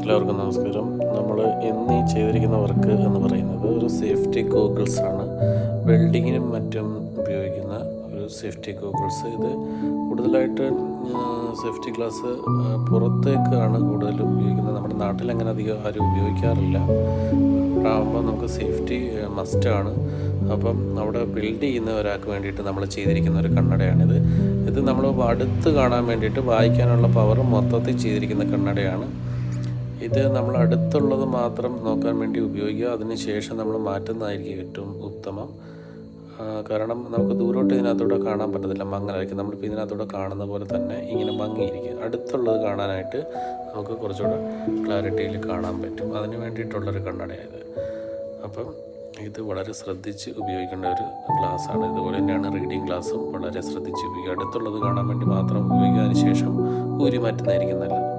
എല്ലാവർക്കും നമസ്കാരം. നമ്മൾ ഇന്ന് ഈ ചെയ്തിരിക്കുന്ന വർക്ക് എന്ന് പറയുന്നത് ഒരു സേഫ്റ്റി ഗോഗിൾസ് ആണ്. വെൽഡിങ്ങിനും മറ്റും ഉപയോഗിക്കുന്ന ഒരു സേഫ്റ്റി ഗോഗിൾസ്. ഇത് കൂടുതലായിട്ട് സേഫ്റ്റി ഗ്ലാസ് പുറത്തേക്കാണ് കൂടുതലും ഉപയോഗിക്കുന്നത്. നമ്മുടെ നാട്ടിൽ അങ്ങനെ അധികം ആരും ഉപയോഗിക്കാറില്ല. ആകുമ്പോൾ നമുക്ക് സേഫ്റ്റി മസ്റ്റാണ്. അപ്പം അവിടെ ബിൽഡ് ചെയ്യുന്ന ഒരാൾക്ക് വേണ്ടിയിട്ട് നമ്മൾ ചെയ്തിരിക്കുന്ന ഒരു കണ്ണടയാണിത്. ഇത് നമ്മൾ അടുത്ത് കാണാൻ വേണ്ടിയിട്ട് വായിക്കാനുള്ള പവർ മൊത്തത്തിൽ ചെയ്തിരിക്കുന്ന കണ്ണടയാണ്. ഇത് നമ്മൾ അടുത്തുള്ളത് മാത്രം നോക്കാൻ വേണ്ടി ഉപയോഗിക്കുക. അതിന് ശേഷം നമ്മൾ മാറ്റുന്നതായിരിക്കും ഏറ്റവും ഉത്തമം. കാരണം നമുക്ക് ദൂരോട്ട് ഇതിനകത്തൂടെ കാണാൻ പറ്റത്തില്ല, മങ്ങലായിരിക്കും. നമ്മളിപ്പോൾ ഇതിനകത്തൂടെ കാണുന്ന പോലെ തന്നെ ഇങ്ങനെ മങ്ങിയിരിക്കും. അടുത്തുള്ളത് കാണാനായിട്ട് നമുക്ക് കുറച്ചുകൂടെ ക്ലാരിറ്റിയിൽ കാണാൻ പറ്റും. അതിന് വേണ്ടിയിട്ടുള്ളൊരു കണ്ണടയായത്. അപ്പം ഇത് വളരെ ശ്രദ്ധിച്ച് ഉപയോഗിക്കേണ്ട ഒരു ഗ്ലാസ്സാണ്. ഇതുപോലെ തന്നെയാണ് റീഡിങ് ഗ്ലാസ്സും വളരെ ശ്രദ്ധിച്ച് ഉപയോഗിക്കുക. അടുത്തുള്ളത് കാണാൻ വേണ്ടി മാത്രം ഉപയോഗിക്കുക. അതിന് ശേഷം ഊരി മാറ്റുന്നതായിരിക്കും നല്ലത്.